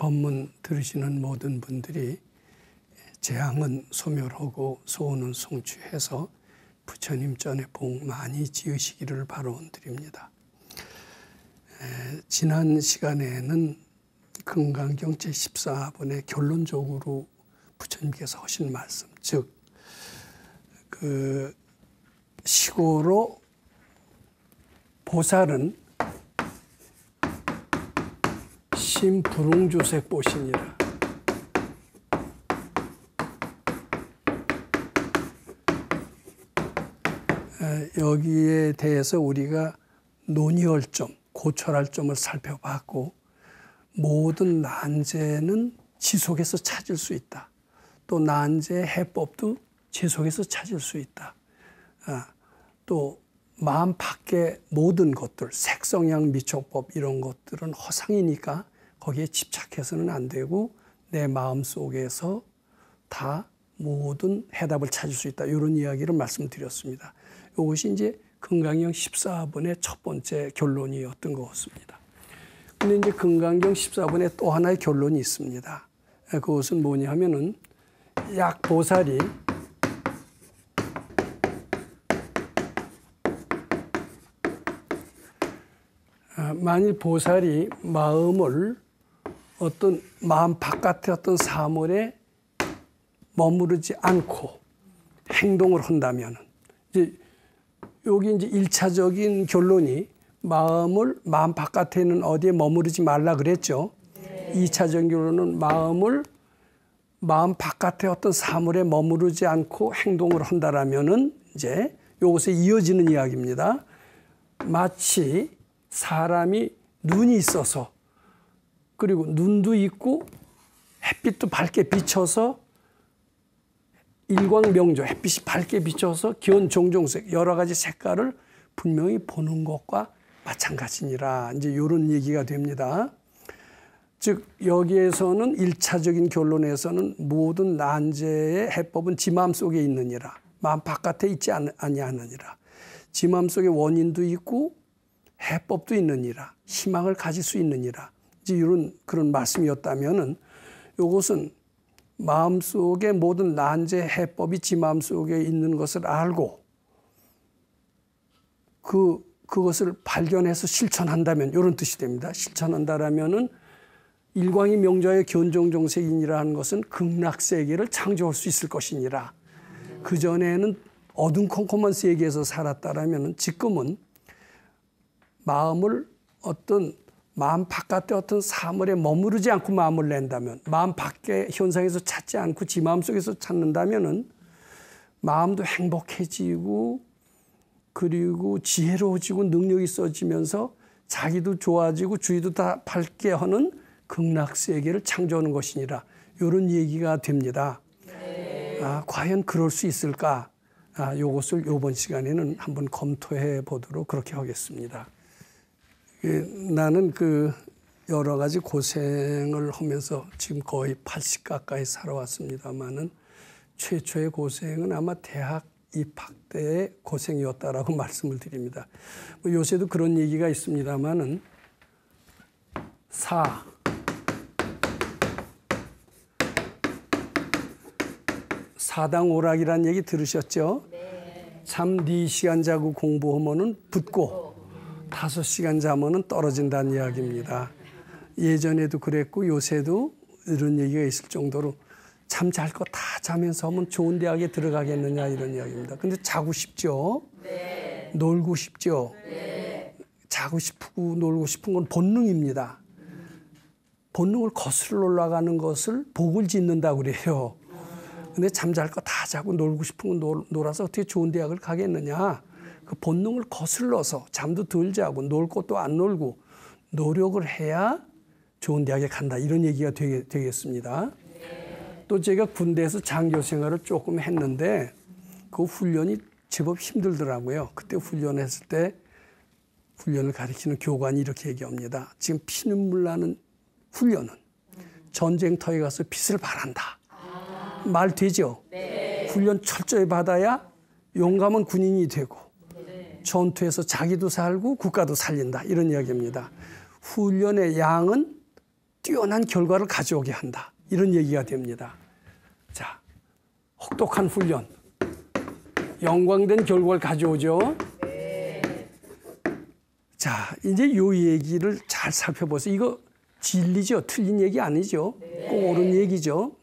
법문 들으시는 모든 분들이 재앙은 소멸하고 소원은 성취해서 부처님 전에 복 많이 지으시기를 바라드립니다. 지난 시간에는 금강경 제14번에 결론적으로 부처님께서 하신 말씀, 즉 시고로 보살은 심불응주색 보시니라. 여기에 대해서 우리가 논의할 점, 고철할 점을 살펴봤고, 모든 난제는 지속해서 찾을 수 있다. 또 난제의 해법도 지속해서 찾을 수 있다. 또 마음 밖의 모든 것들, 색성향 미촉법 이런 것들은 허상이니까 거기에 집착해서는 안 되고 내 마음 속에서 다 모든 해답을 찾을 수 있다. 이런 이야기를 말씀드렸습니다. 이것이 이제 금강경 14번의 첫 번째 결론이었던 것 같습니다. 근데 이제 금강경 14번에 또 하나의 결론이 있습니다. 그것은 뭐냐 하면은 약보살이 만일 보살이 마음을 어떤 마음 바깥의 어떤 사물에 머무르지 않고 행동을 한다면, 이제 여기 이제 1차적인 결론이 마음 바깥에는 어디에 머무르지 말라 그랬죠. 2차적인 결론은 마음 바깥의 어떤 사물에 머무르지 않고 행동을 한다라면은 이제 이것에 이어지는 이야기입니다. 마치 사람이 눈이 있어서, 그리고 눈도 있고 햇빛도 밝게 비쳐서 일광명조, 햇빛이 밝게 비쳐서 기온 종종색 여러 가지 색깔을 분명히 보는 것과 마찬가지니라. 이제 이런 얘기가 됩니다. 즉 여기에서는 1차적인 결론에서는 모든 난제의 해법은 지 마음 속에 있느니라. 마음 바깥에 있지 아니하느니라. 지 마음 속에 원인도 있고 해법도 있느니라. 희망을 가질 수 있느니라. 이제 이런 그런 말씀이었다면은 이것은 마음속에 모든 난제 해법이 지 마음속에 있는 것을 알고 그것을 발견해서 실천한다면 이런 뜻이 됩니다. 실천한다라면은 일광이 명조의 견종종색이니라는 것은 극락세계를 창조할 수 있을 것이니라. 그전에는 어둠컴컴한 세계에서 살았다라면 지금은 마음을 어떤 마음 바깥의 어떤 사물에 머무르지 않고 마음을 낸다면, 마음 밖의 현상에서 찾지 않고 지 마음 속에서 찾는다면은 마음도 행복해지고 그리고 지혜로워지고 능력이 있어지면서 자기도 좋아지고 주위도 다 밝게 하는 극락세계를 창조하는 것이니라. 이런 얘기가 됩니다. 과연 그럴 수 있을까? 이것을 이번 시간에는 한번 검토해 보도록 그렇게 하겠습니다. 나는 여러 가지 고생을 하면서 지금 거의 80 가까이 살아왔습니다만은 최초의 고생은 아마 대학 입학 때의 고생이었다라고 말씀을 드립니다. 요새도 그런 얘기가 있습니다만은 사당오락이라는 얘기 들으셨죠? 네. 참 4시간 자고 공부하면은 붙고 5시간 자면은 떨어진다는 이야기입니다. 예전에도 그랬고 요새도 이런 얘기가 있을 정도로 잠 잘 거 다 자면서 하면 좋은 대학에 들어가겠느냐 이런 이야기입니다. 근데 자고 싶죠? 네. 놀고 싶죠? 네. 자고 싶고 놀고 싶은 건 본능입니다. 본능을 거슬러 올라가는 것을 복을 짓는다고 그래요. 근데 잠잘 거 다 자고 놀고 싶은 건 놀아서 어떻게 좋은 대학을 가겠느냐. 그 본능을 거슬러서 잠도 덜 자고 놀 것도 안 놀고 노력을 해야 좋은 대학에 간다. 이런 얘기가 되겠습니다. 또 제가 군대에서 장교 생활을 조금 했는데 그 훈련이 제법 힘들더라고요. 그때 훈련했을 때 훈련을 가르치는 교관이 이렇게 얘기합니다. 지금 피눈물 나는 훈련은 전쟁터에 가서 빛을 발한다. 말 되죠? 네. 훈련 철저히 받아야 용감한 군인이 되고 전투에서 자기도 살고 국가도 살린다. 이런 이야기입니다. 훈련의 양은 뛰어난 결과를 가져오게 한다. 이런 얘기가 됩니다. 자, 혹독한 훈련, 영광된 결과를 가져오죠. 자, 이제 요 얘기를 잘 살펴보세요. 이거 진리죠. 틀린 얘기 아니죠. 꼭 옳은 얘기죠.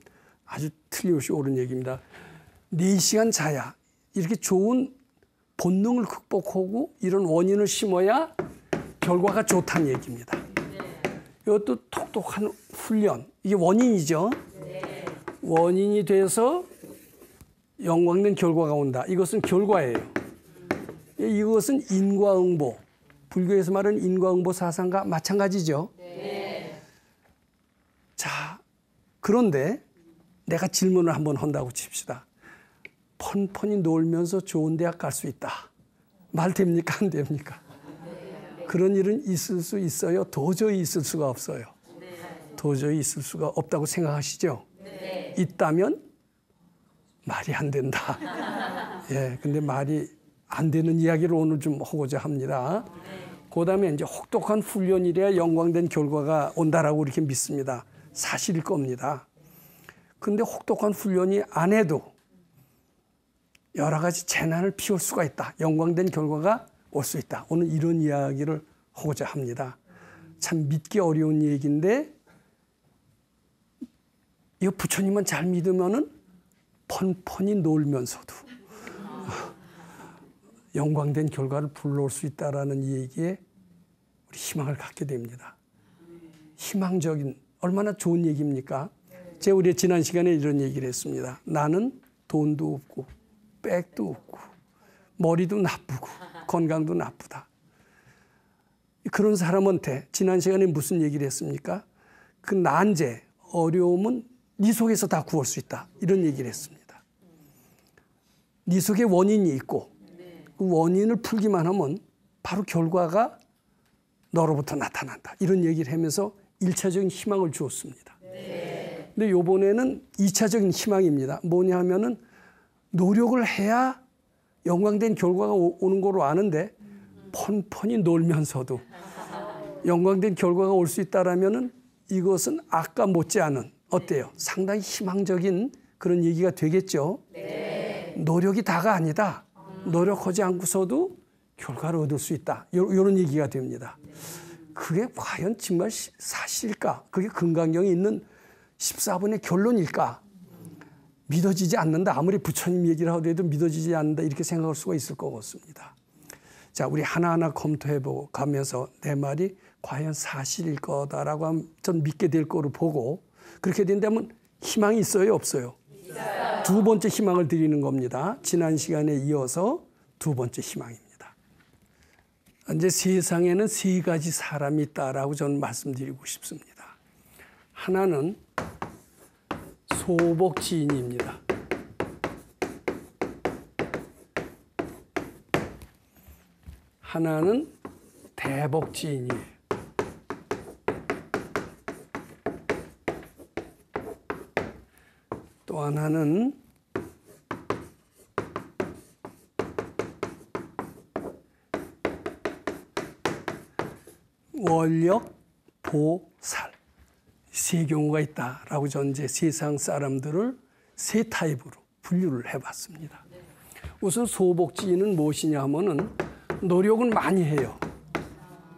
아주 틀림없이 옳은 얘기입니다. 4시간 자야 이렇게 좋은 본능을 극복하고 이런 원인을 심어야 결과가 좋다는 얘기입니다. 이것도 똑똑한 훈련, 이게 원인이죠. 원인이 돼서 영광된 결과가 온다. 이것은 결과예요. 이것은 인과응보, 불교에서 말하는 인과응보 사상과 마찬가지죠. 자, 그런데 내가 질문을 한번 한다고 칩시다. 펀펀히 놀면서 좋은 대학 갈 수 있다. 말 됩니까? 안 됩니까? 그런 일은 있을 수 있어요? 도저히 있을 수가 없어요. 도저히 있을 수가 없다고 생각하시죠? 있다면 말이 안 된다. 예, 근데 말이 안 되는 이야기를 오늘 좀 하고자 합니다. 그 다음에 이제 혹독한 훈련이래야 영광된 결과가 온다라고 이렇게 믿습니다. 사실일 겁니다. 근데 혹독한 훈련이 안 해도 여러 가지 재난을 피울 수가 있다. 영광된 결과가 올 수 있다. 오늘 이런 이야기를 하고자 합니다. 참 믿기 어려운 얘기인데 이 부처님만 잘 믿으면은 펀펀히 놀면서도 영광된 결과를 불러올 수 있다라는 얘기에 우리 희망을 갖게 됩니다. 희망적인 얼마나 좋은 얘기입니까? 제가 우리 지난 시간에 이런 얘기를 했습니다. 나는 돈도 없고 백도 없고 머리도 나쁘고 건강도 나쁘다. 그런 사람한테 지난 시간에 무슨 얘기를 했습니까? 그 난제, 어려움은 네 속에서 다 구할 수 있다. 이런 얘기를 했습니다. 네 속에 원인이 있고 그 원인을 풀기만 하면 바로 결과가 너로부터 나타난다. 이런 얘기를 하면서 1차적인 희망을 주었습니다. 근데 이번에는 2차적인 희망입니다. 뭐냐 하면은 노력을 해야 영광된 결과가 오는 걸로 아는데 펀펀히 놀면서도 영광된 결과가 올 수 있다라면은 이것은 아까 못지않은 어때요? 상당히 희망적인 그런 얘기가 되겠죠. 노력이 다가 아니다. 노력하지 않고서도 결과를 얻을 수 있다. 이런 얘기가 됩니다. 그게 과연 정말 사실일까? 그게 금강경에 있는 14번의 결론일까? 믿어지지 않는다. 아무리 부처님 얘기를 하더라도 믿어지지 않는다. 이렇게 생각할 수가 있을 것 같습니다. 자, 우리 하나하나 검토해보고 가면서 내 말이 과연 사실일 거다라고 하면 전 믿게 될 거로 보고 그렇게 된다면 희망이 있어요? 없어요? 있어요. 두 번째 희망을 드리는 겁니다. 지난 시간에 이어서 두 번째 희망입니다. 이제 세상에는 세 가지 사람이 있다라고 저는 말씀드리고 싶습니다. 하나는 소복지인입니다. 하나는 대복지인이에요. 또 하나는 원력, 보살. 세 경우가 있다라고 저는 이제 세상 사람들을 세 타입으로 분류를 해봤습니다. 우선 소복지인은 무엇이냐 하면은 노력은 많이 해요.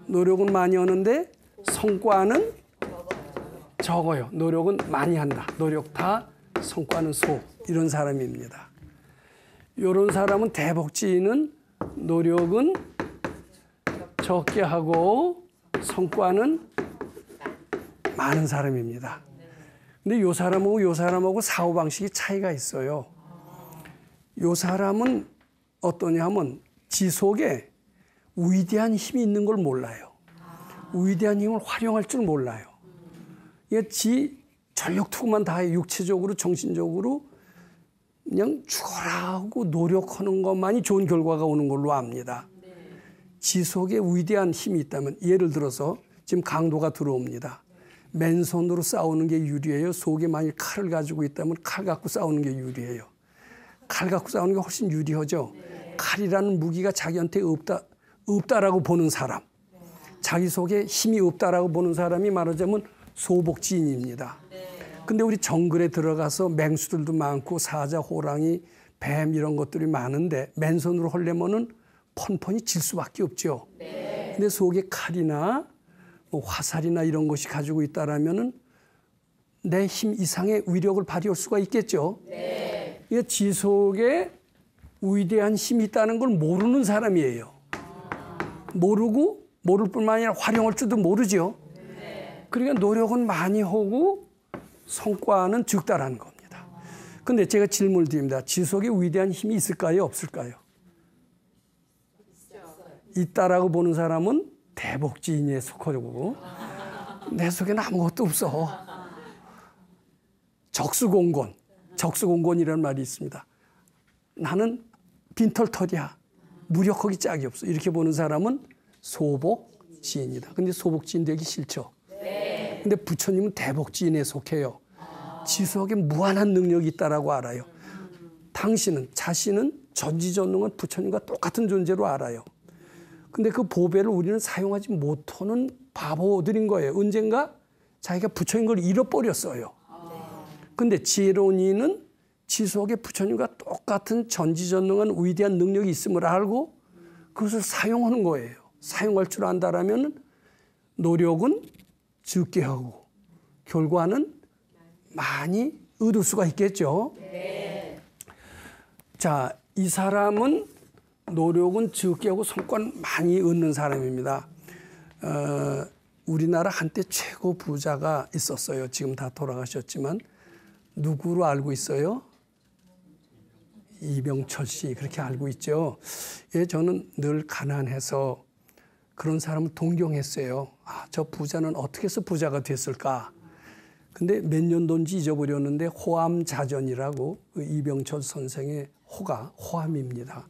노력은 많이 하는데 성과는 적어요. 노력은 많이 한다. 노력 다, 성과는 소. 이런 사람입니다. 이런 사람은 대복지인은 노력은 적게 하고 성과는 많은 사람입니다. 근데 이 사람하고 사고방식이 차이가 있어요. 이 사람은 어떠냐 하면 지 속에 위대한 힘이 있는 걸 몰라요. 위대한 힘을 활용할 줄 몰라요. 이게 지 전력 투구만 다해 육체적으로 정신적으로 그냥 죽어라 하고 노력하는 것만이 좋은 결과가 오는 걸로 압니다. 지 속에 위대한 힘이 있다면 예를 들어서 지금 강도가 들어옵니다. 맨손으로 싸우는 게 유리해요? 속에 만일 칼을 가지고 있다면 칼 갖고 싸우는 게 유리해요? 칼 갖고 싸우는 게 훨씬 유리하죠. 칼이라는 무기가 자기한테 없다라고 보는 사람, 자기 속에 힘이 없다라고 보는 사람이 말하자면 소복지인입니다. 근데 우리 정글에 들어가서 맹수들도 많고 사자, 호랑이, 뱀 이런 것들이 많은데 맨손으로 하려면은 펀펀이 질 수밖에 없죠. 근데 속에 칼이나 뭐 화살이나 이런 것이 가지고 있다라면은 내 힘 이상의 위력을 발휘할 수가 있겠죠. 그러니까 지 속에 위대한 힘이 있다는 걸 모르는 사람이에요. 모르고 모를 뿐만 아니라 활용할 줄도 모르죠. 그러니까 노력은 많이 하고 성과는 적다라는 겁니다. 근데 제가 질문을 드립니다. 지 속에 위대한 힘이 있을까요? 없을까요? 있다라고 보는 사람은 대복지인에 속하고 내 속에는 아무것도 없어. 적수공곤이라는 말이 있습니다. 나는 빈털털이야. 무력하기 짝이 없어. 이렇게 보는 사람은 소복지인이다. 근데 소복지인 되기 싫죠. 근데 부처님은 대복지인에 속해요. 지 속에 무한한 능력이 있다라고 알아요. 당신은 자신은 전지전능한 부처님과 똑같은 존재로 알아요. 근데 그 보배를 우리는 사용하지 못하는 바보들인 거예요. 언젠가 자기가 부처인 걸 잃어버렸어요. 근데 지혜로운 이는 지 속에 부처님과 똑같은 전지전능한 위대한 능력이 있음을 알고 그것을 사용하는 거예요. 사용할 줄 안다라면 노력은 적게 하고 결과는 많이 얻을 수가 있겠죠. 자, 이 사람은 노력은 적게 하고 성과는 많이 얻는 사람입니다. 우리나라 한때 최고 부자가 있었어요. 지금 다 돌아가셨지만 누구로 알고 있어요? 이병철 씨 그렇게 알고 있죠. 예, 저는 늘 가난해서 그런 사람을 동경했어요. 아, 저 부자는 어떻게 해서 부자가 됐을까? 근데 몇 년도인지 잊어버렸는데 호암자전이라고 그 이병철 선생의 호가 호암입니다.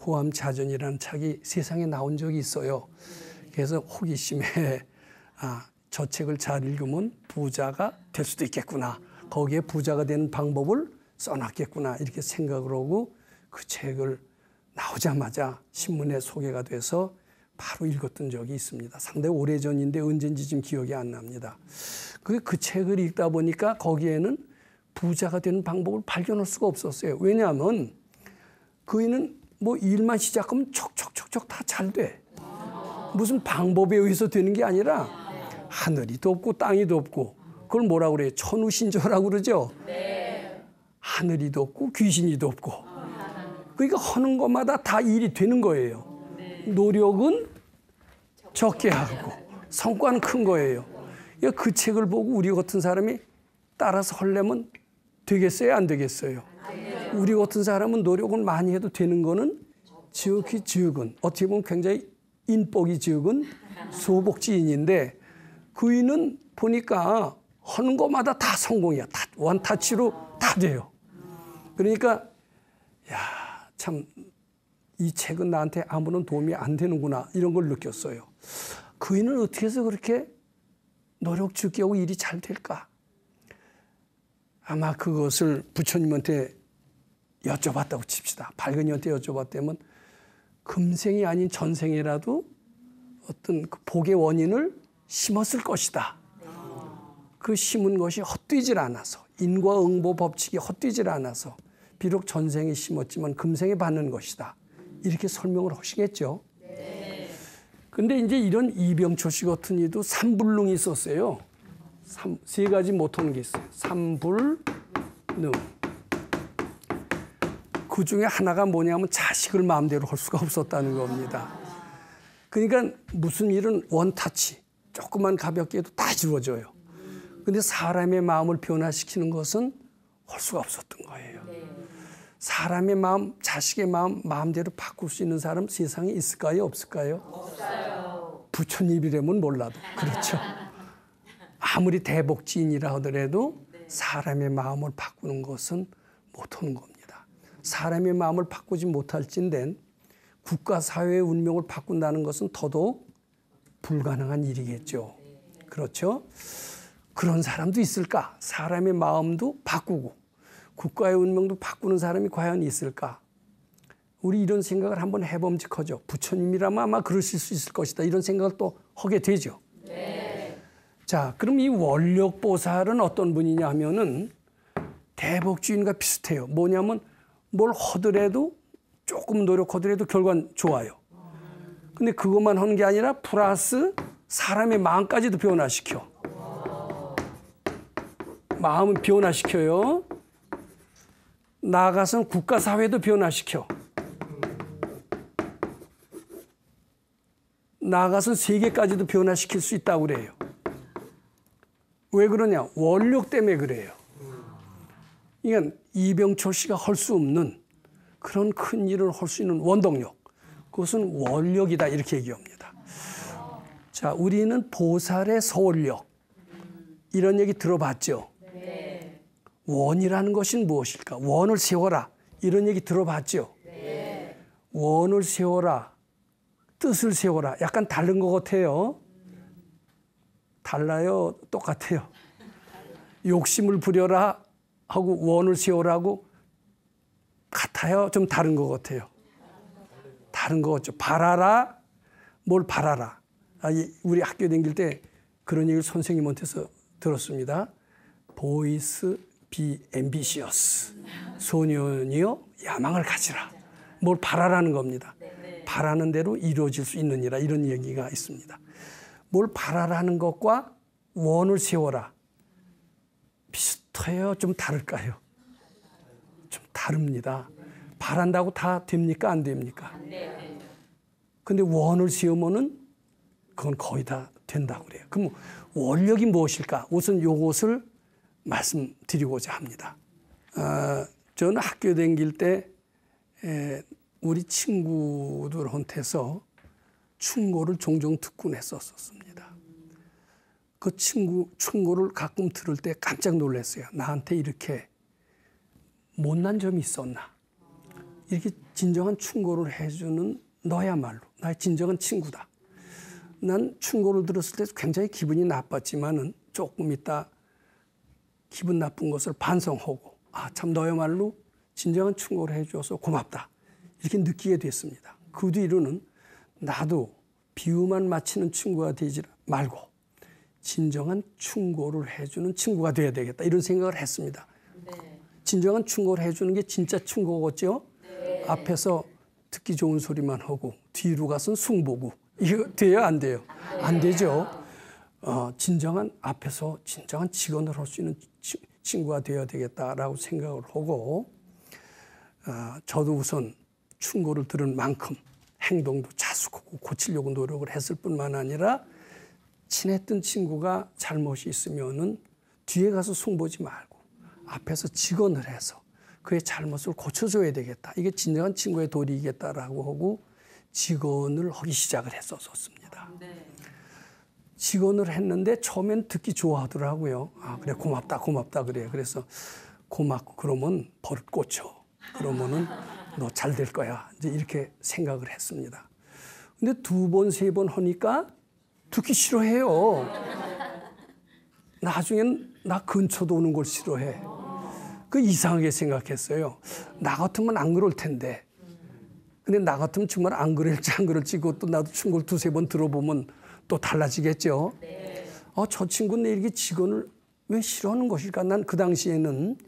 호암자전이라는 책이 세상에 나온 적이 있어요. 그래서 호기심에 저 책을 잘 읽으면 부자가 될 수도 있겠구나. 거기에 부자가 되는 방법을 써놨겠구나 이렇게 생각을 하고 그 책을 나오자마자 신문에 소개가 돼서 바로 읽었던 적이 있습니다. 상당히 오래전인데 언젠지 지금 기억이 안 납니다. 그 책을 읽다 보니까 거기에는 부자가 되는 방법을 발견할 수가 없었어요. 왜냐하면 그이는 뭐 일만 시작하면 척척척척 다 잘 돼. 무슨 방법에 의해서 되는 게 아니라 하늘이 덥고 땅이 덥고 그걸 뭐라고 그래요? 천우신조라고 그러죠? 하늘이 덥고 귀신이 덥고 그러니까 하는 것마다 다 일이 되는 거예요. 노력은 적게 하고 성과는 큰 거예요. 그러니까 그 책을 보고 우리 같은 사람이 따라서 하려면 되겠어요? 안 되겠어요? 우리 같은 사람은 노력을 많이 해도 되는 거는 지극히 적은 어떻게 보면 굉장히 인복이 적은 소복지인인데 그이는 보니까 하는 것마다 다 성공이야. 다 원타치로 다 돼요. 그러니까 참 이 책은 나한테 아무런 도움이 안 되는구나 이런 걸 느꼈어요. 그이는 어떻게 해서 그렇게 노력 적게 하고 일이 잘 될까? 아마 그것을 부처님한테 여쭤봤다고 칩시다. 발근이한테 여쭤봤다면 금생이 아닌 전생이라도 어떤 그 복의 원인을 심었을 것이다. 그 심은 것이 헛되질 않아서 인과 응보 법칙이 헛되질 않아서 비록 전생에 심었지만 금생에 받는 것이다. 이렇게 설명을 하시겠죠. 근데 이제 이런 이병철 씨 같은 이도 삼불능이 있었어요. 세 가지 못하는 게 있어요. 삼불능. 그 중에 하나가 뭐냐면 자식을 마음대로 할 수가 없었다는 겁니다. 그러니까 무슨 일은 원타치, 조금만 가볍게 해도 다 이루어져요. 근데 사람의 마음을 변화시키는 것은 할 수가 없었던 거예요. 사람의 마음, 자식의 마음, 마음대로 바꿀 수 있는 사람 세상에 있을까요? 없을까요? 없어요. 부처님이라면 몰라도. 그렇죠. 아무리 대복지인이라 하더라도 사람의 마음을 바꾸는 것은 못하는 겁니다. 사람의 마음을 바꾸지 못할진된 국가 사회의 운명을 바꾼다는 것은 더더욱 불가능한 일이겠죠. 그렇죠? 그런 사람도 있을까? 사람의 마음도 바꾸고 국가의 운명도 바꾸는 사람이 과연 있을까? 우리 이런 생각을 한번 해봄직하죠. 부처님이라면 아마 그러실 수 있을 것이다. 이런 생각을 또 하게 되죠. 자, 그럼 이 원력보살은 어떤 분이냐 하면은 대복주인과 비슷해요. 뭐냐면 뭘 하더라도 조금 노력하더라도 결과는 좋아요. 근데 그것만 하는 게 아니라 플러스 사람의 마음까지도 변화시켜. 마음은 변화시켜요. 나아가서는 국가 사회도 변화시켜. 나아가서는 세계까지도 변화시킬 수 있다고 그래요. 왜 그러냐? 원력 때문에 그래요. 그러니까 이병철 씨가 할 수 없는 그런 큰 일을 할 수 있는 원동력. 그것은 원력이다 이렇게 얘기합니다. 자, 우리는 보살의 서원력. 이런 얘기 들어봤죠? 네. 원이라는 것은 무엇일까? 원을 세워라. 이런 얘기 들어봤죠? 네. 원을 세워라. 뜻을 세워라. 약간 다른 것 같아요. 달라요? 똑같아요. 욕심을 부려라 하고 원을 세우라고 같아요? 좀 다른 것 같아요. 다른 것 같죠. 바라라, 뭘 바라라. 우리 학교 다닐 때 그런 얘기를 선생님한테서 들었습니다. Boys be ambitious. 소년이여 야망을 가지라. 뭘 바라라는 겁니다. 바라는 대로 이루어질 수 있느니라 이런 얘기가 있습니다. 뭘 바라라는 것과 원을 세워라. 비슷해요? 좀 다를까요? 좀 다릅니다. 바란다고 다 됩니까? 안 됩니까? 근데 원을 세우면은 그건 거의 다 된다고 그래요. 그럼 원력이 무엇일까? 우선 이것을 말씀드리고자 합니다. 저는 학교 다닐 때 우리 친구들한테서 충고를 종종 듣곤 했었습니다. 그 충고를 가끔 들을 때 깜짝 놀랐어요. 나한테 이렇게 못난 점이 있었나? 이렇게 진정한 충고를 해주는 너야말로 나의 진정한 친구다. 난 충고를 들었을 때 굉장히 기분이 나빴지만은 조금 있다 기분 나쁜 것을 반성하고 참 너야말로 진정한 충고를 해줘서 고맙다. 이렇게 느끼게 됐습니다. 그 뒤로는 나도 비유만 마치는 친구가 되지 말고 진정한 충고를 해주는 친구가 돼야 되겠다. 이런 생각을 했습니다. 네. 진정한 충고를 해주는 게 진짜 충고겠죠? 네. 앞에서 듣기 좋은 소리만 하고 뒤로 가서는 숭보고 이거 돼요? 안 돼요? 네. 안 되죠. 진정한 앞에서 진정한 직원을 할 수 있는 친구가 되어야 되겠다라고 생각을 하고 저도 우선 충고를 들은 만큼 행동도 자숙하고 고치려고 노력을 했을 뿐만 아니라 친했던 친구가 잘못이 있으면은 뒤에 가서 숭보지 말고 앞에서 직언을 해서 그의 잘못을 고쳐줘야 되겠다. 이게 진정한 친구의 도리이겠다라고 하고 직언을 하기 시작을 했었습니다. 네. 직언을 했는데 처음엔 듣기 좋아하더라고요. 그래 고맙다 그래요. 그래서 고맙고 그러면 버릇 고쳐. 그러면은 너 잘 될 거야. 이제 이렇게 생각을 했습니다. 근데 2번, 3번 하니까 듣기 싫어해요. 나중엔 나 근처도 오는 걸 싫어해. 그 이상하게 생각했어요. 나 같으면 안 그럴 텐데. 근데 나 같으면 정말 안 그럴지 안 그럴지 그것도 나도 충고를 2-3번 들어보면 또 달라지겠죠. 네. 저 친구는 내 이렇게 직언을 왜 싫어하는 것일까? 난 그 당시에는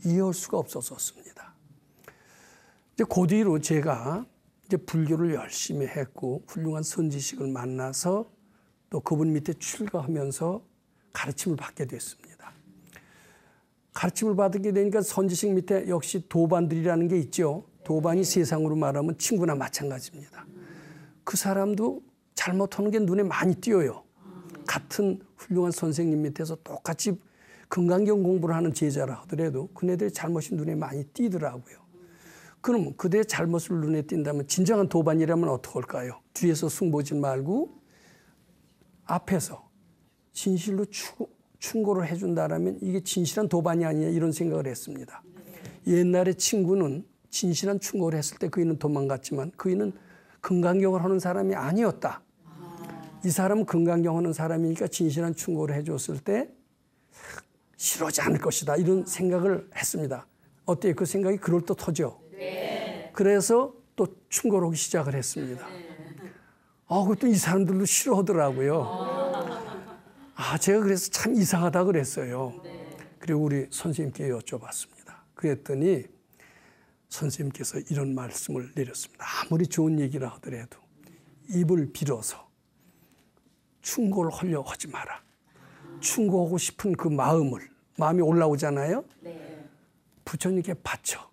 이해할 수가 없었습니다. 이제 그 뒤로 제가 이제 불교를 열심히 했고 훌륭한 선지식을 만나서 또 그분 밑에 출가하면서 가르침을 받게 됐습니다. 가르침을 받게 되니까 선지식 밑에 역시 도반들이라는 게 있죠. 도반이 세상으로 말하면 친구나 마찬가지입니다. 그 사람도 잘못하는 게 눈에 많이 띄어요. 같은 훌륭한 선생님 밑에서 똑같이 금강경 공부를 하는 제자라 하더라도 그네들의 잘못이 눈에 많이 띄더라고요. 그럼 그들의 잘못을 눈에 띈다면 진정한 도반이라면 어떻게 할까요? 뒤에서 숭보지 말고 앞에서 진실로 충고를 해준다라면 이게 진실한 도반이 아니냐 이런 생각을 했습니다. 옛날에 친구는 진실한 충고를 했을 때 그이는 도망갔지만 그이는 금강경을 하는 사람이 아니었다. 이 사람은 금강경 하는 사람이니까 진실한 충고를 해줬을 때 싫어하지 않을 것이다. 이런 생각을 했습니다. 어때요? 그 생각이 그럴듯하죠? 네. 그래서 또 충고를 하기 시작을 했습니다. 그것도 이 사람들도 싫어하더라고요. 제가 그래서 참 이상하다 그랬어요. 그리고 우리 선생님께 여쭤봤습니다. 그랬더니 선생님께서 이런 말씀을 내렸습니다. 아무리 좋은 얘기를 하더라도 입을 빌어서 충고를 하려고 하지 마라. 충고하고 싶은 그 마음이 올라오잖아요. 부처님께 바쳐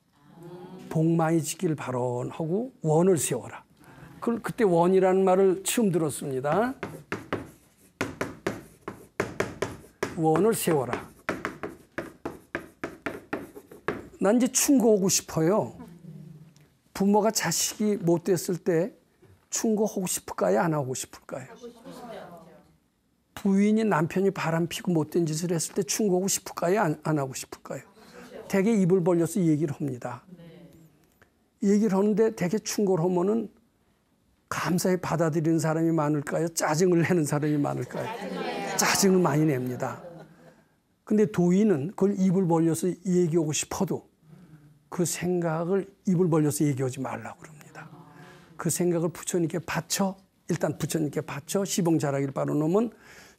복 많이 지길 바라고 원을 세워라. 그때 원이라는 말을 처음 들었습니다. 원을 세워라. 난 이제 충고하고 싶어요. 부모가 자식이 못됐을 때 충고하고 싶을까요? 안 하고 싶을까요? 부인이 남편이 바람피고 못된 짓을 했을 때 충고하고 싶을까요? 안 하고 싶을까요? 되게 입을 벌려서 얘기를 합니다. 얘기를 하는데 되게 충고를 하면은 감사히 받아들이는 사람이 많을까요? 짜증을 내는 사람이 많을까요? 짜증을 많이 냅니다. 근데 도인은 그걸 입을 벌려서 얘기하고 싶어도 그 생각을 입을 벌려서 얘기하지 말라고 그럽니다. 그 생각을 부처님께 바쳐, 일단 부처님께 바쳐 시봉자락일 바로 놓으면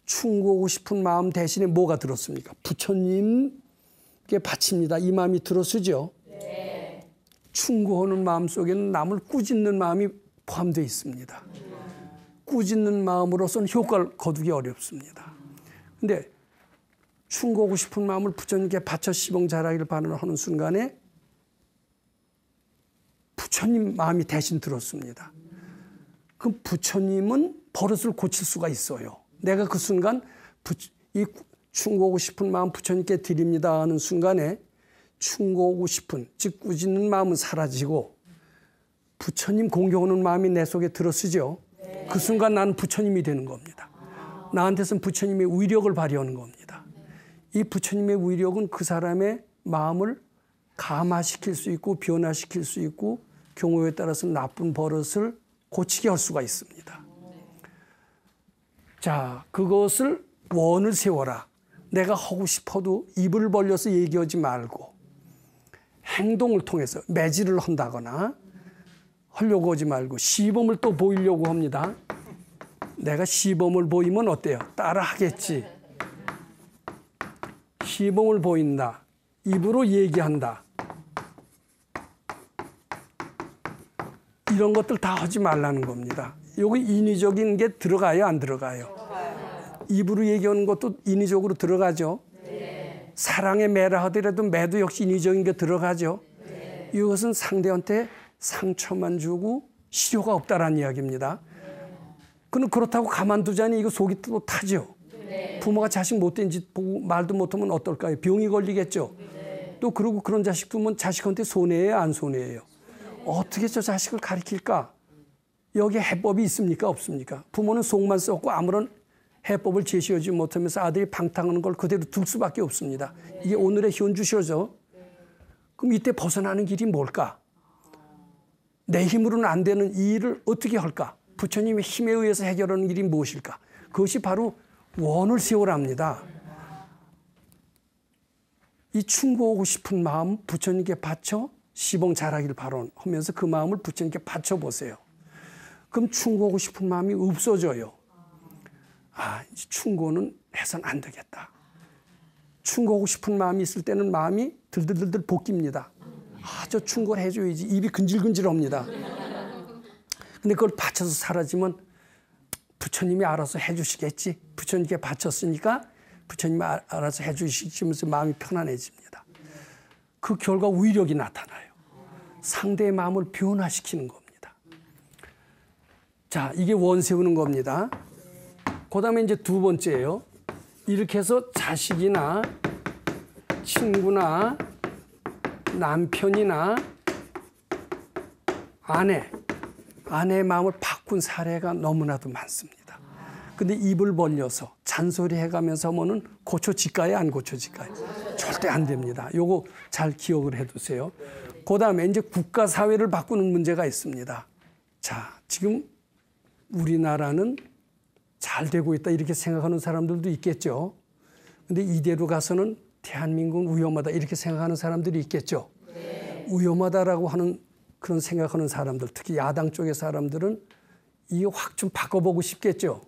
충고하고 싶은 마음 대신에 뭐가 들었습니까? 부처님께 바칩니다. 이 마음이 들어서죠. 충고하는 마음 속에는 남을 꾸짖는 마음이 포함되어 있습니다. 꾸짖는 마음으로서는 효과를 거두기 어렵습니다. 근데 충고하고 싶은 마음을 부처님께 바쳐 시봉자락일 반응하는 순간에 부처님 마음이 대신 들었습니다. 그럼 부처님은 버릇을 고칠 수가 있어요. 내가 그 순간 이 충고하고 싶은 마음 부처님께 드립니다 하는 순간에 충고하고 싶은, 즉 꾸짖는 마음은 사라지고 부처님 공경하는 마음이 내 속에 들어서죠. 그 순간 나는 부처님이 되는 겁니다. 나한테서는 부처님의 위력을 발휘하는 겁니다. 이 부처님의 위력은 그 사람의 마음을 감화시킬 수 있고 변화시킬 수 있고 경우에 따라서 나쁜 버릇을 고치게 할 수가 있습니다. 자, 그것을 원을 세워라. 내가 하고 싶어도 입을 벌려서 얘기하지 말고 행동을 통해서 매질을 한다거나 하려고 하지 말고 시범을 또 보이려고 합니다. 내가 시범을 보이면 어때요? 따라 하겠지. 시범을 보인다. 입으로 얘기한다. 이런 것들 다 하지 말라는 겁니다. 여기 인위적인 게 들어가요? 안 들어가요? 입으로 얘기하는 것도 인위적으로 들어가죠. 사랑에 매라 하더라도 매도 역시 인위적인 게 들어가죠. 이것은 상대한테 상처만 주고 실효가 없다라는 이야기입니다. 그렇다고 가만두자니 이거 속이 또 타죠. 부모가 자식 못된 짓 보고 말도 못하면 어떨까요? 병이 걸리겠죠. 또 그러고 그런 자식 두면 자식한테 손해예요? 안 손해예요? 어떻게 저 자식을 가르칠까? 여기에 해법이 있습니까? 없습니까? 부모는 속만 썩고 아무런 해법을 제시하지 못하면서 아들이 방탕하는 걸 그대로 둘 수밖에 없습니다. 이게 오늘의 현주셔죠. 그럼 이때 벗어나는 길이 뭘까? 내 힘으로는 안 되는 이 일을 어떻게 할까? 부처님의 힘에 의해서 해결하는 길이 무엇일까? 그것이 바로 원을 세우랍니다. 이 충고하고 싶은 마음 부처님께 바쳐 시봉 잘하길 바라면서 그 마음을 부처님께 바쳐보세요. 그럼 충고하고 싶은 마음이 없어져요. 아, 이제 충고는 해서는 안 되겠다. 충고하고 싶은 마음이 있을 때는 마음이 들들들들 볶입니다. 아, 저 충고를 해줘야지. 입이 근질근질합니다. 근데 그걸 바쳐서 사라지면 부처님이 알아서 해주시겠지. 부처님께 바쳤으니까 부처님이 알아서 해주시면서 마음이 편안해집니다. 그 결과 위력이 나타나요. 상대의 마음을 변화시키는 겁니다. 자, 이게 원 세우는 겁니다. 그 다음에 이제 두 번째예요. 이렇게 해서 자식이나 친구나 남편이나 아내의 마음을 바꾼 사례가 너무나도 많습니다. 근데 입을 벌려서 잔소리 해가면서 하면은 고쳐질까요? 안 고쳐질까요? 절대 안 됩니다. 요거 잘 기억을 해두세요. 그 다음에 이제 국가 사회를 바꾸는 문제가 있습니다. 자, 지금 우리나라는 잘 되고 있다 이렇게 생각하는 사람들도 있겠죠. 근데 이대로 가서는 대한민국은 위험하다 이렇게 생각하는 사람들이 있겠죠. 위험하다라고 하는 그런 생각하는 사람들, 특히 야당 쪽의 사람들은 이거 확 좀 바꿔보고 싶겠죠.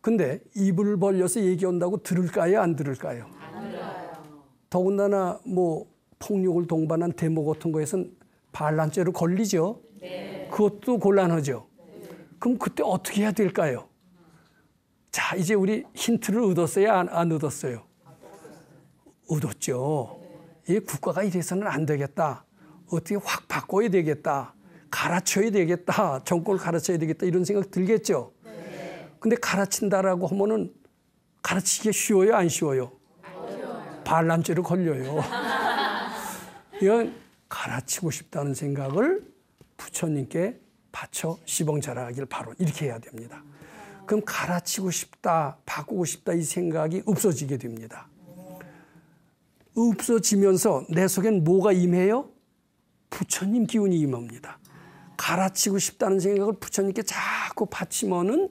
근데 입을 벌려서 얘기한다고 들을까요? 안 들을까요? 안 들어요. 더군다나 뭐 폭력을 동반한 데모 같은 거에선 반란죄로 걸리죠. 네. 그것도 곤란하죠. 네. 그럼 그때 어떻게 해야 될까요? 자, 이제 우리 힌트를 얻었어요? 안 얻었어요? 얻었죠. 이 국가가 이래서는 안 되겠다. 어떻게 확 바꿔야 되겠다. 갈아쳐야 되겠다. 정권을 갈아쳐야 되겠다. 이런 생각 들겠죠. 근데 갈아친다라고 하면은 갈아치기가 쉬워요? 안 쉬워요? 반란죄로 걸려요. 이건 갈아치고 싶다는 생각을 부처님께 바쳐 시봉자락일 바로 이렇게 해야 됩니다. 그럼 갈아치고 싶다, 바꾸고 싶다 이 생각이 없어지게 됩니다. 없어지면서 내 속엔 뭐가 임해요? 부처님 기운이 임합니다. 갈아치고 싶다는 생각을 부처님께 자꾸 바치면은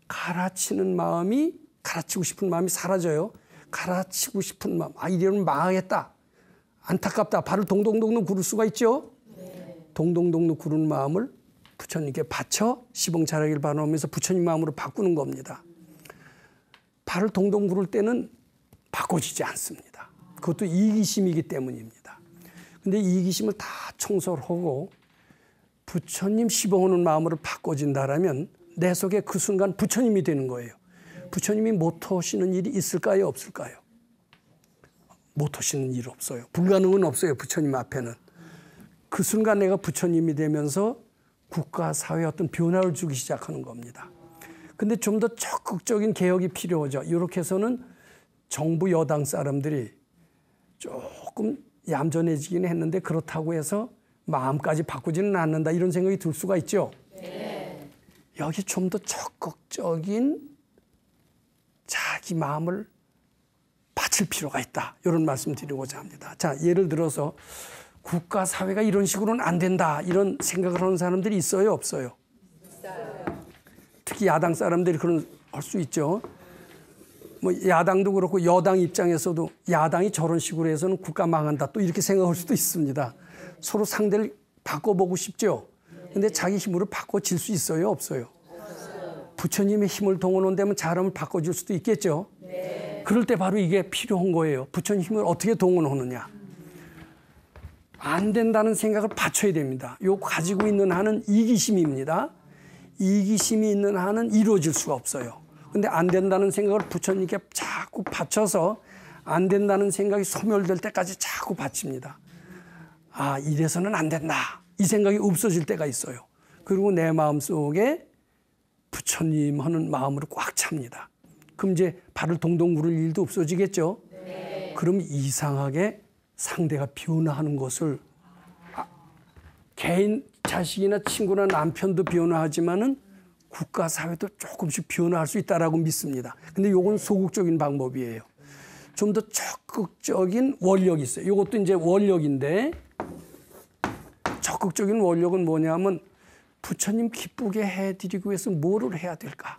갈아치는 마음이, 갈아치고 싶은 마음이 사라져요. 갈아치고 싶은 마음, 이러면 망하겠다. 안타깝다. 발을 동동동동 구를 수가 있죠. 동동동동 구르는 마음을 부처님께 바쳐 시봉자락일 바라면서 부처님 마음으로 바꾸는 겁니다. 발을 동동 구를 때는 바꿔지지 않습니다. 그것도 이기심이기 때문입니다. 근데 이기심을 다 청소를 하고 부처님 시봉하는 마음으로 바꿔진다라면 내 속에 그 순간 부처님이 되는 거예요. 부처님이 못 하시는 일이 있을까요? 없을까요? 못 하시는 일 없어요. 불가능은 없어요. 부처님 앞에는. 그 순간 내가 부처님이 되면서 국가, 사회에 어떤 변화를 주기 시작하는 겁니다. 근데 좀 더 적극적인 개혁이 필요하죠. 이렇게 해서는 정부 여당 사람들이 조금 얌전해지긴 했는데 그렇다고 해서 마음까지 바꾸지는 않는다 이런 생각이 들 수가 있죠. 네. 여기 좀 더 적극적인 자기 마음을 바칠 필요가 있다. 이런 말씀 드리고자 합니다. 자, 예를 들어서 국가, 사회가 이런 식으로는 안 된다. 이런 생각을 하는 사람들이 있어요? 없어요? 있어요. 특히 야당 사람들이 그런 할 수 있죠. 뭐 야당도 그렇고 여당 입장에서도 야당이 저런 식으로 해서는 국가 망한다. 또 이렇게 생각할 수도 있습니다. 서로 상대를 바꿔보고 싶죠. 근데 자기 힘으로 바꿔질 수 있어요? 없어요? 부처님의 힘을 동원한다면 사람을 바꿔줄 수도 있겠죠. 그럴 때 바로 이게 필요한 거예요. 부처님 힘을 어떻게 동원하느냐. 안 된다는 생각을 바쳐야 됩니다. 요 가지고 있는 한은 이기심입니다. 이기심이 있는 한은 이루어질 수가 없어요. 근데 안 된다는 생각을 부처님께 자꾸 바쳐서 안 된다는 생각이 소멸될 때까지 자꾸 바칩니다. 이래서는 안 된다. 이 생각이 없어질 때가 있어요. 그리고 내 마음속에 부처님 하는 마음으로 꽉 찹니다. 그럼 이제 발을 동동 구를 일도 없어지겠죠? 네. 그럼 이상하게 상대가 변화하는 것을 개인 자식이나 친구나 남편도 변화하지만은 국가 사회도 조금씩 변화할 수 있다라고 믿습니다. 근데 이건 소극적인 방법이에요. 좀 더 적극적인 원력이 있어요. 이것도 이제 원력인데 적극적인 원력은 뭐냐면 부처님 기쁘게 해드리기 위해서 뭐를 해야 될까?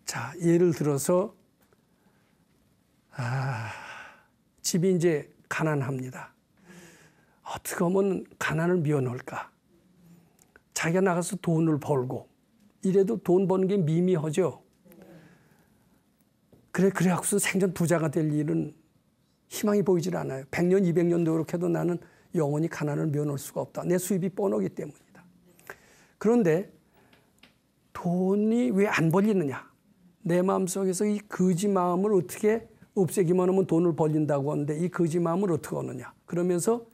자, 예를 들어서 집이 이제 가난합니다. 어떻게 하면 가난을 면할까? 자기가 나가서 돈을 벌고 이래도 돈 버는 게 미미하죠. 그래갖고서 생전 부자가 될 일은 희망이 보이질 않아요. 100년, 200년 노력해도 나는 영원히 가난을 면할 수가 없다. 내 수입이 뻔하기 때문이다. 그런데 돈이 왜 안 벌리느냐? 내 마음속에서 이 거지 마음을 어떻게 없애기만 하면 돈을 벌린다고 하는데 이 거지 마음을 어떻게 하느냐? 그러면서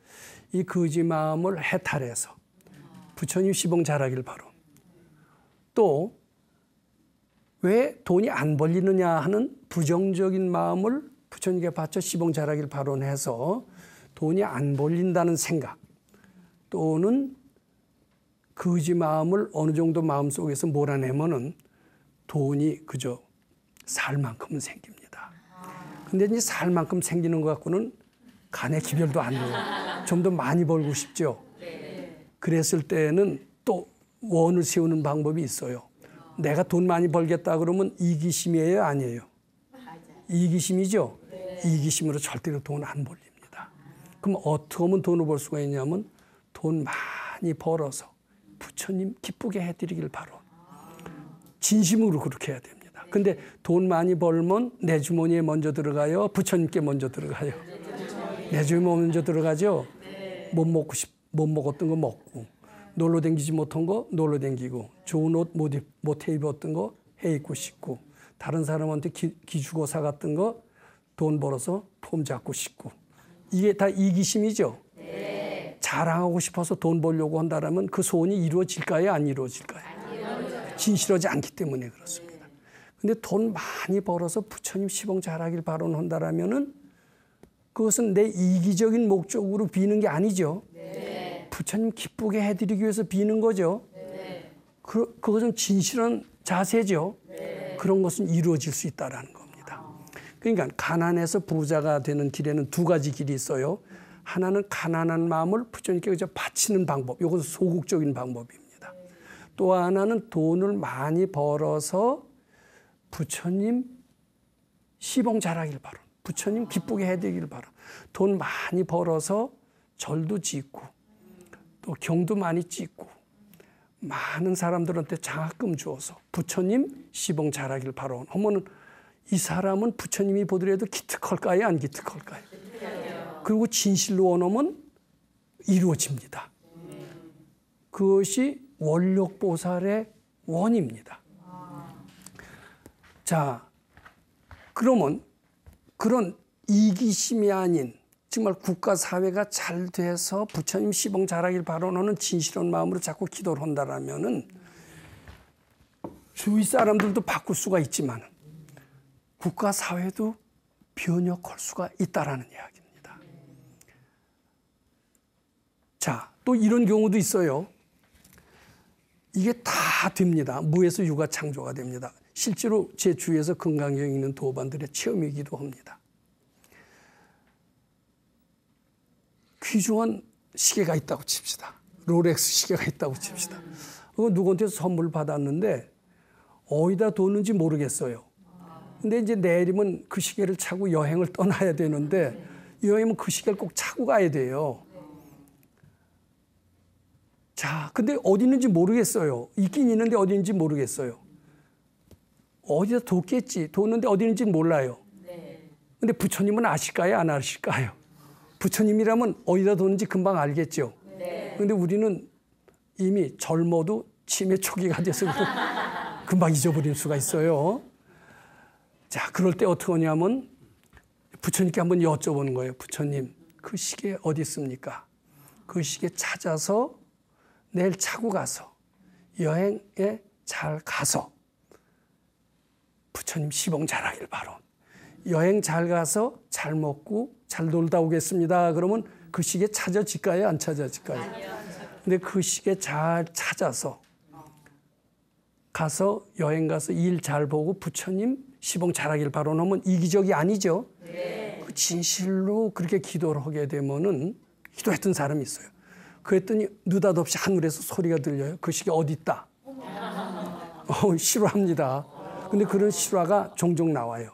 이 거지 마음을 해탈해서 부처님 시봉 잘하길 바로. 또 왜 돈이 안 벌리느냐 하는 부정적인 마음을 부처님께 바쳐 시봉 잘하길 바론해서 돈이 안 벌린다는 생각 또는 거지 마음을 어느 정도 마음속에서 몰아내면은 돈이 그저 살 만큼은 생깁니다. 근데 이제 살 만큼 생기는 것 갖고는 간의 기별도 안 돼요. 좀 더 많이 벌고 싶죠. 그랬을 때는 또 원을 세우는 방법이 있어요. 내가 돈 많이 벌겠다 그러면 이기심이에요? 아니에요? 이기심이죠? 이기심으로 절대로 돈 안 벌립니다. 그럼 어떻게 하면 돈을 벌 수가 있냐면 돈 많이 벌어서 부처님 기쁘게 해드리길 바로. 진심으로 그렇게 해야 됩니다. 근데 돈 많이 벌면 내 주머니에 먼저 들어가요? 부처님께 먼저 들어가요? 내 주머니에 먼저 들어가죠? 못 먹었던 거 먹고, 놀러 댕기지 못한 거 놀러 댕기고, 좋은 옷 못 입었던 거 해 입고 싶고, 다른 사람한테 기주고 사갔던 거 돈 벌어서 폼 잡고 싶고, 이게 다 이기심이죠. 자랑하고 싶어서 돈 벌려고 한다면 그 소원이 이루어질까요? 안 이루어질까요? 진실하지 않기 때문에 그렇습니다. 근데 돈 많이 벌어서 부처님 시봉 잘하길 바라한다면은 그것은 내 이기적인 목적으로 비는 게 아니죠. 부처님 기쁘게 해드리기 위해서 비는 거죠. 그것은 진실한 자세죠. 그런 것은 이루어질 수 있다는 겁니다. 그러니까 가난해서 부자가 되는 길에는 두 가지 길이 있어요. 하나는 가난한 마음을 부처님께 그저 바치는 방법. 이것은 소극적인 방법입니다. 또 하나는 돈을 많이 벌어서 부처님 시봉 잘하길 바라. 부처님 기쁘게 해드리길 바라. 돈 많이 벌어서 절도 짓고 또 경도 많이 짓고 많은 사람들한테 장학금 주어서 부처님 시봉 잘하길 바라. 하면은 이 사람은 부처님이 보더라도 기특할까요? 안 기특할까요? 그리고 진실로 원하면 이루어집니다. 그것이 원력보살의 원입니다. 자, 그러면 그런 이기심이 아닌 정말 국가 사회가 잘 돼서 부처님 시봉 잘하길 바라는 진실한 마음으로 자꾸 기도를 한다라면은 주위 사람들도 바꿀 수가 있지만 국가 사회도 변혁할 수가 있다라는 이야기입니다. 자, 또 이런 경우도 있어요. 이게 다 됩니다. 무에서 유가 창조가 됩니다. 실제로 제 주위에서 건강경 있는 도반들의 체험이기도 합니다. 귀중한 시계가 있다고 칩시다. 롤렉스 시계가 있다고 칩시다. 그거 누구한테 선물 받았는데 어디다 뒀는지 모르겠어요. 근데 이제 내일이면 그 시계를 차고 여행을 떠나야 되는데 여행은 그 시계를 꼭 차고 가야 돼요. 자, 근데 어디 있는지 모르겠어요. 있긴 있는데 어디 있는지 모르겠어요. 어디다 뒀겠지. 뒀는데 어디 있는지 몰라요. 근데 부처님은 아실까요? 안 아실까요? 부처님이라면 어디다 뒀는지 금방 알겠죠. 근데 우리는 이미 젊어도 치매 초기가 돼서 금방 잊어버릴 수가 있어요. 자, 그럴 때 어떻게 하냐면 부처님께 한번 여쭤보는 거예요. 부처님, 그 시계 어디 있습니까? 그 시계 찾아서 내일 차고 가서 여행에 잘 가서 부처님 시봉 잘하길 바라. 여행 잘 가서 잘 먹고 잘 놀다 오겠습니다. 그러면 그 시계 찾아질까요? 안 찾아질까요? 아니요. 근데 그 시계 잘 찾아서 가서 여행 가서 일 잘 보고 부처님 시봉 잘하길 바라 하면 이기적이 아니죠. 그 진실로 그렇게 기도를 하게 되면은 기도했던 사람이 있어요. 그랬더니 느닷없이 하늘에서 소리가 들려요. 그 시계 어디 있다? 실화입니다. 근데 그런 실화가 종종 나와요.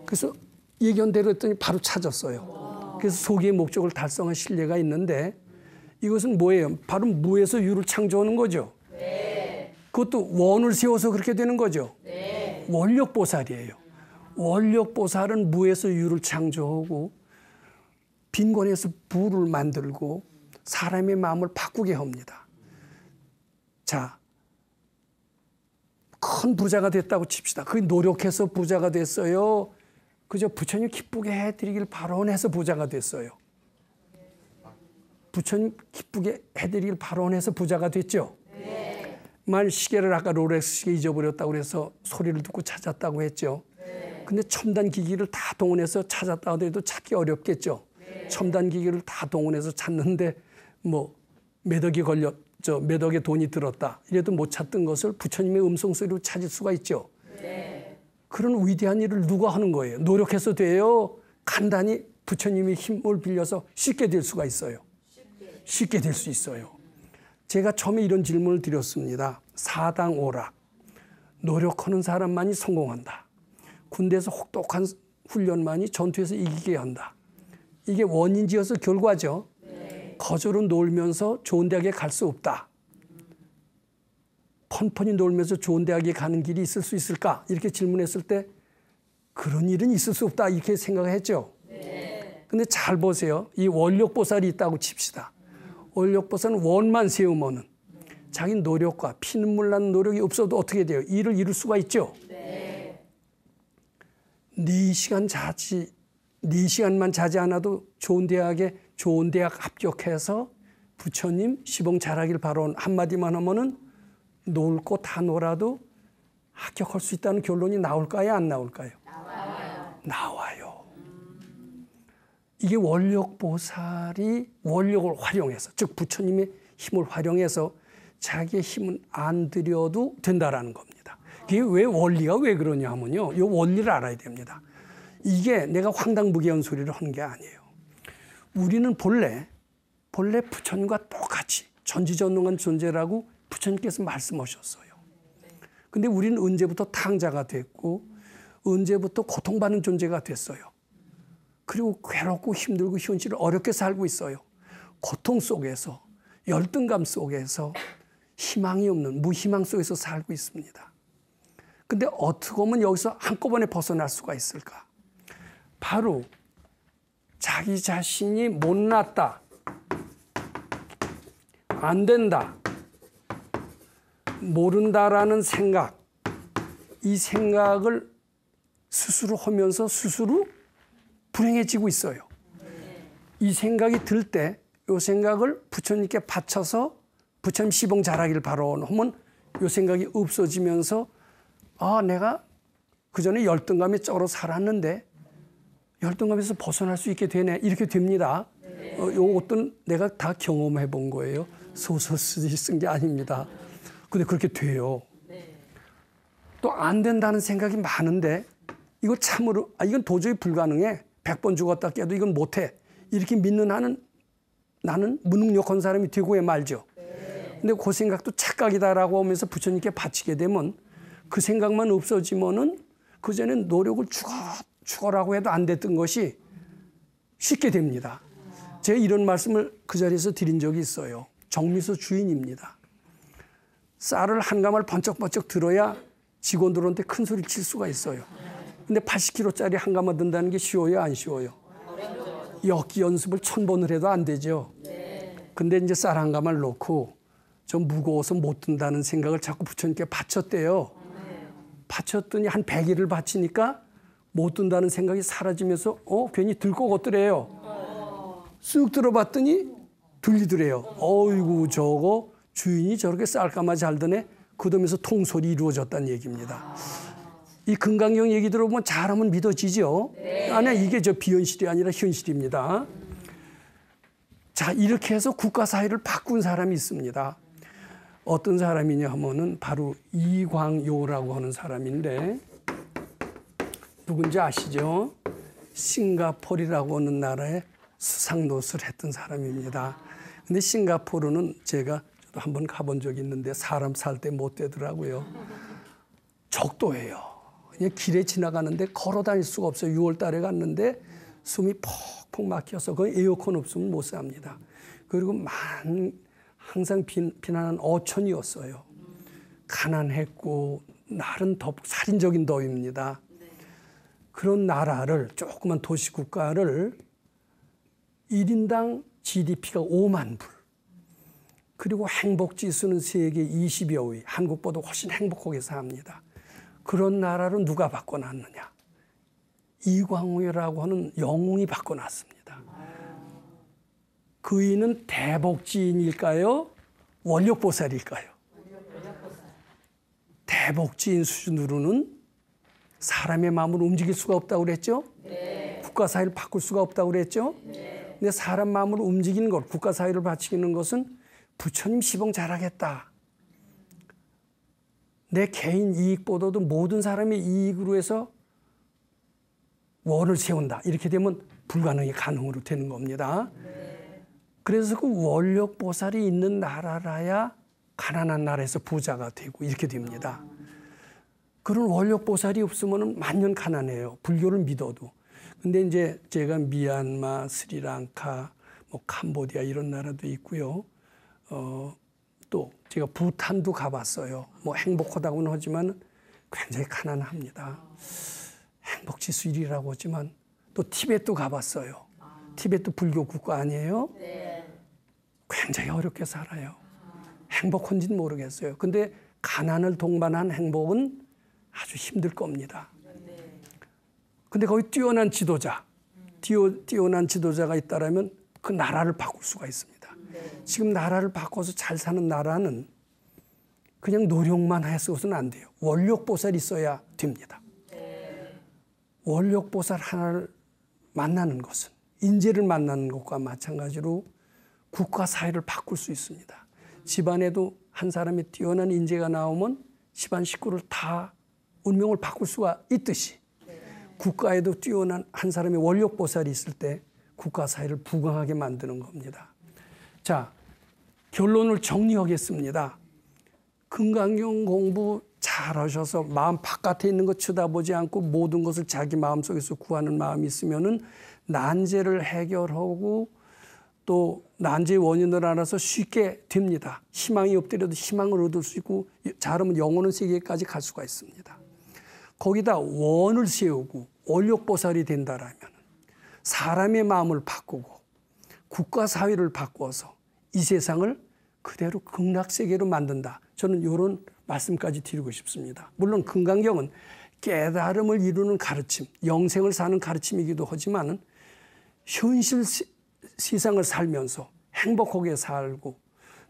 그래서 예견대로 했더니 바로 찾았어요. 그래서 소기의 목적을 달성한 신뢰가 있는데 이것은 뭐예요? 바로 무에서 유를 창조하는 거죠. 그것도 원을 세워서 그렇게 되는 거죠. 원력보살이에요. 원력보살은 무에서 유를 창조하고 빈곤에서 부를 만들고 사람의 마음을 바꾸게 합니다. 자, 큰 부자가 됐다고 칩시다. 그게 노력해서 부자가 됐어요? 그저 부처님 기쁘게 해드리길 바라원해서 부자가 됐어요? 부처님 기쁘게 해드리길 바라원해서 부자가 됐죠? 만약 시계를 아까 롤렉스 시계 잊어버렸다고 해서 소리를 듣고 찾았다고 했죠? 근데 첨단 기기를 다 동원해서 찾았다 하더라도 찾기 어렵겠죠? 첨단 기기를 다 동원해서 찾는데 뭐 몇 억이 걸렸죠. 몇 억의 돈이 들었다. 이래도 못 찾던 것을 부처님의 음성소리로 찾을 수가 있죠. 그런 위대한 일을 누가 하는 거예요? 노력해서 돼요? 간단히 부처님의 힘을 빌려서 쉽게 될 수가 있어요. 쉽게 될 수 있어요. 제가 처음에 이런 질문을 드렸습니다. 사당오락. 노력하는 사람만이 성공한다. 군대에서 혹독한 훈련만이 전투에서 이기게 한다. 이게 원인지어서 결과죠. 거저로 놀면서 좋은 대학에 갈 수 없다. 펀펀히 놀면서 좋은 대학에 가는 길이 있을 수 있을까? 이렇게 질문했을 때 그런 일은 있을 수 없다 이렇게 생각을 했죠. 근데 잘 보세요. 이 원력보살이 있다고 칩시다. 원력보살은 원만 세우면은 자기 노력과 피눈물 나는 노력이 없어도 어떻게 돼요? 일을 이룰 수가 있죠. 4시간 자지, 4시간만 자지 않아도 좋은 대학 합격해서 부처님 시봉 잘하길 바라온 한마디만 하면은 놀 거 다 놀아도 합격할 수 있다는 결론이 나올까요? 안 나올까요? 나와요. 이게 원력보살이 원력을 활용해서, 즉 부처님의 힘을 활용해서 자기의 힘은 안 들여도 된다라는 겁니다. 그게 왜 원리가 왜 그러냐 하면요. 이 원리를 알아야 됩니다. 이게 내가 황당무계한 소리를 하는 게 아니에요. 우리는 본래 부처님과 똑같이 전지전능한 존재라고 부처님께서 말씀하셨어요. 근데 우리는 언제부터 탕자가 됐고 언제부터 고통받는 존재가 됐어요. 그리고 괴롭고 힘들고 현실을 어렵게 살고 있어요. 고통 속에서, 열등감 속에서, 희망이 없는 무희망 속에서 살고 있습니다. 근데 어떻게 보면 여기서 한꺼번에 벗어날 수가 있을까? 바로 자기 자신이 못났다, 안 된다, 모른다라는 생각, 이 생각을 스스로 하면서 스스로 불행해지고 있어요. 이 생각이 들 때 이 생각을 부처님께 바쳐서 부처님 시봉 잘하길 바라오면 이 생각이 없어지면서 내가 그전에 열등감에 쩔어 살았는데 열등감에서 벗어날 수 있게 되네. 이렇게 됩니다. 이것도 내가 다 경험해 본 거예요. 소설 쓴 게 아닙니다. 근데 그렇게 돼요. 또 안 된다는 생각이 많은데 이거 참으로 이건 도저히 불가능해. 100번 죽었다 깨도 이건 못해. 이렇게 믿는 나는 무능력한 사람이 되고야 말죠. 근데 그 생각도 착각이다라고 하면서 부처님께 바치게 되면 그 생각만 없어지면은 그전엔 노력을 죽어라고 해도 안 됐던 것이 쉽게 됩니다. 제가 이런 말씀을 그 자리에서 드린 적이 있어요. 정미소 주인입니다. 쌀을 한 가마를 번쩍번쩍 들어야 직원들한테 큰 소리 칠 수가 있어요. 근데 80kg짜리 한 가마 든다는 게 쉬워요, 안 쉬워요? 엮기 연습을 1000번을 해도 안 되죠. 근데 이제 쌀 한 가마를 놓고 좀 무거워서 못 든다는 생각을 자꾸 부처님께 바쳤대요. 바쳤더니 한 100일을 바치니까 못 든다는 생각이 사라지면서 괜히 들 것 같더래요. 쑥 들어봤더니 들리더래요. 어이구 저거 주인이 저렇게 쌀가마 잘 드네. 그러면서 통솔이 이루어졌다는 얘기입니다. 이 금강경 얘기 들어보면 잘하면 믿어지죠? 아니 이게 비현실이 아니라 현실입니다. 자, 이렇게 해서 국가 사회를 바꾼 사람이 있습니다. 어떤 사람이냐 하면은 바로 이광요라고 하는 사람인데 누군지 아시죠? 싱가포르라고 하는 나라에 수상노릇을 했던 사람입니다. 근데 싱가포르는 저도 한번 가본 적이 있는데 사람 살 때 못 되더라고요. 적도예요. 그냥 길에 지나가는데 걸어 다닐 수가 없어요. 6월 달에 갔는데 숨이 퍽퍽 막혀서 거의 에어컨 없으면 못 삽니다. 그리고 항상 비난한 어촌이었어요. 가난했고 날은 살인적인 더위입니다. 그런 나라를 조그만 도시국가를 1인당 GDP가 5만 불 그리고 행복지수는 세계 20여 위, 한국보다 훨씬 행복하게 삽니다. 그런 나라로 누가 바꿔놨느냐? 이광우라고 하는 영웅이 바꿔놨습니다. 그이는 대복지인일까요? 원력보살일까요? 대복지인 수준으로는 사람의 마음을 움직일 수가 없다고 그랬죠? 국가사회를 바꿀 수가 없다고 그랬죠? 근데 사람 마음을 움직이는 것, 국가사회를 바치는 것은 부처님 시봉 잘하겠다. 내 개인 이익보다도 모든 사람의 이익으로 해서 원을 세운다. 이렇게 되면 불가능이 가능으로 되는 겁니다. 그래서 그 원력보살이 있는 나라라야 가난한 나라에서 부자가 되고 이렇게 됩니다. 그런 원력보살이 없으면 만년 가난해요. 불교를 믿어도. 근데 이제 제가 미얀마, 스리랑카, 캄보디아 이런 나라도 있고요. 또 제가 부탄도 가봤어요. 뭐 행복하다고는 하지만 굉장히 가난합니다. 행복지수 1위라고 하지만 또 티벳도 가봤어요. 티벳도 불교 국가 아니에요? 굉장히 어렵게 살아요. 행복한지는 모르겠어요. 근데 가난을 동반한 행복은 아주 힘들 겁니다. 근데 거기 뛰어난 지도자, 뛰어난 지도자가 있다라면 그 나라를 바꿀 수가 있습니다. 지금 나라를 바꿔서 잘 사는 나라는 그냥 노력만 해서는 안 돼요. 원력보살이 있어야 됩니다. 원력보살 하나를 만나는 것은 인재를 만나는 것과 마찬가지로 국가 사회를 바꿀 수 있습니다. 집안에도 한 사람의 뛰어난 인재가 나오면 집안 식구를 다 운명을 바꿀 수가 있듯이 국가에도 뛰어난 한 사람의 원력보살이 있을 때 국가 사회를 부강하게 만드는 겁니다. 자, 결론을 정리하겠습니다. 금강경 공부 잘하셔서 마음 바깥에 있는 것 쳐다보지 않고 모든 것을 자기 마음속에서 구하는 마음이 있으면은 난제를 해결하고 또 난제의 원인을 알아서 쉽게 됩니다. 희망이 없더라도 희망을 얻을 수 있고 잘하면 영원한 세계까지 갈 수가 있습니다. 거기다 원을 세우고 원력보살이 된다라면 사람의 마음을 바꾸고 국가 사회를 바꿔서 이 세상을 그대로 극락세계로 만든다. 저는 이런 말씀까지 드리고 싶습니다. 물론 금강경은 깨달음을 이루는 가르침, 영생을 사는 가르침이기도 하지만 현실 세상을 살면서 행복하게 살고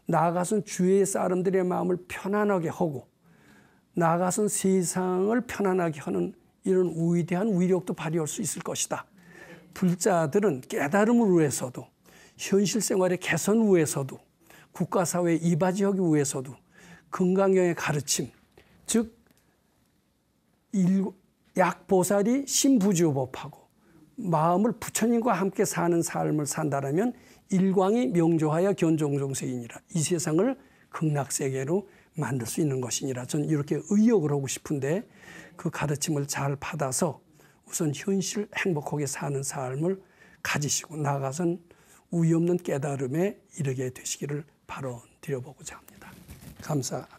나아가서는 주위의 사람들의 마음을 편안하게 하고 나아가서는 세상을 편안하게 하는 이런 위대한 위력도 발휘할 수 있을 것이다. 불자들은 깨달음을 위해서도 현실 생활의 개선 위해서도 국가사회에 이바지하기 위해서도 금강경의 가르침, 즉 약보살이 신부주법하고 마음을 부처님과 함께 사는 삶을 산다라면 일광이 명조하여 견종종세이니라. 이 세상을 극락세계로 만들 수 있는 것이니라. 저는 이렇게 의역을 하고 싶은데 그 가르침을 잘 받아서 우선 현실 행복하게 사는 삶을 가지시고 나아가선 우위 없는 깨달음에 이르게 되시기를 바로 드려보고자 합니다. 감사합니다.